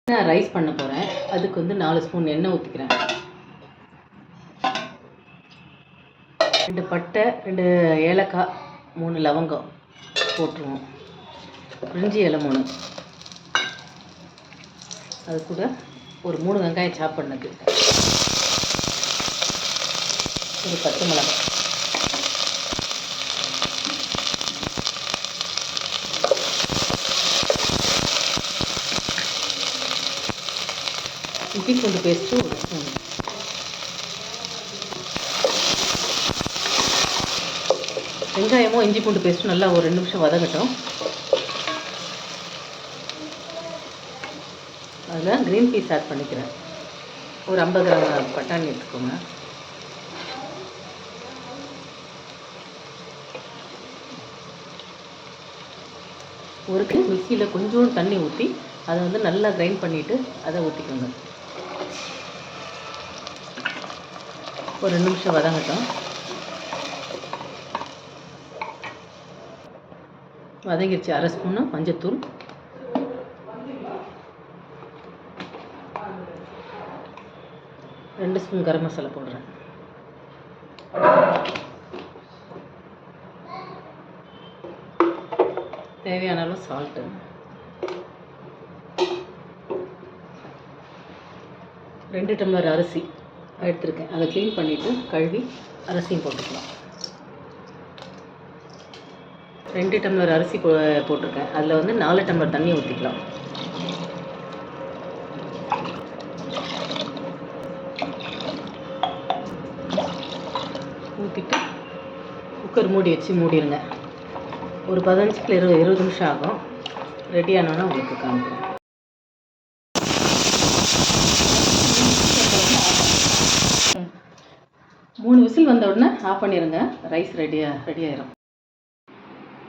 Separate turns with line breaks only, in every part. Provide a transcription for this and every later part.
நான் ரைஸ் பண்ண போகிறேன். அதுக்கு வந்து 4 ஸ்பூன் எண்ணெய் ஊற்றிக்கிறேன். 2 பட்டை, 2 ஏலக்காய், 3 லவங்கம் போட்டுருவோம். பிரிஞ்சி இலை 3. அது கூட ஒரு 3 வெங்காயம் சாப் பண்ணது, ஒரு 10 மிளகாய், இஞ்சி பூண்டு பேஸ்ட்டு ஒரு ஸ்பூன். வெங்காயமும் இஞ்சி பூண்டு பேஸ்ட்டும் நல்லா ஒரு 2 நிமிஷம் வதங்கட்டும். அதில் க்ரீன் பீஸ் ஆட் பண்ணிக்கிறேன். ஒரு 50 கிராம் பட்டாணி எடுத்துக்கோங்க. ஒரு மிக்சியில் கொஞ்சோண்டு தண்ணி ஊற்றி அதை வந்து நல்லா கிரைண்ட் பண்ணிவிட்டு அதை ஊற்றிக்கோங்க. ஒரு 2 நிமிஷம் வதங்கட்டும். வதங்கிடுச்சு. 1/2 ஸ்பூனு மஞ்சத்தூள், 2 ஸ்பூன் கரம் மசாலா போடுறேன். தேவையான அளவு சால்ட்டு, 2 டம்ளர் அரிசி எடுத்துருக்கேன். அதை க்ளீன் பண்ணிவிட்டு கழுவி அரிசியும் போட்டுக்கலாம். 2 டம்ளர் அரிசி போட்டிருக்கேன். அதில் வந்து 4 டம்ளர் தண்ணி ஊற்றிக்கலாம். ஊற்றிட்டு குக்கர் மூடி வச்சு மூடிடுங்க. ஒரு 15 20 நிமிஷம் ஆகும். ரெடி ஆனோன்னா உங்களுக்கு காமிக்கிறேன். மூணு விசில் வந்த உடனே ஆஃப் பண்ணிடுங்க. ரைஸ் ரெடி ஆயிரும்.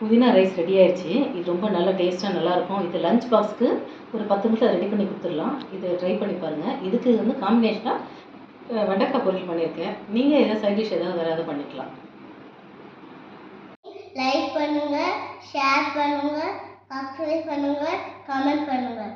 புதினா ரைஸ் ரெடி ஆயிடுச்சு. இது ரொம்ப நல்லா டேஸ்ட்டாக நல்லாயிருக்கும். இது லஞ்ச் பாக்ஸுக்கு ஒரு 10 நிமிஷம் ரெடி பண்ணி கொடுத்துடலாம். இதை ட்ரை பண்ணி பாருங்கள். இதுக்கு வந்து காம்பினேஷனாக வெண்டைக்காய் பொரியல் பண்ணியிருக்கேன். நீங்கள் எதாவது சைட் டிஷ் வேறு எதாவது பண்ணிக்கலாம்.
லைக் பண்ணுங்கள், ஷேர் பண்ணுங்கள், சப்ஸ்கிரைப் பண்ணுங்கள், கமெண்ட் பண்ணுங்கள்.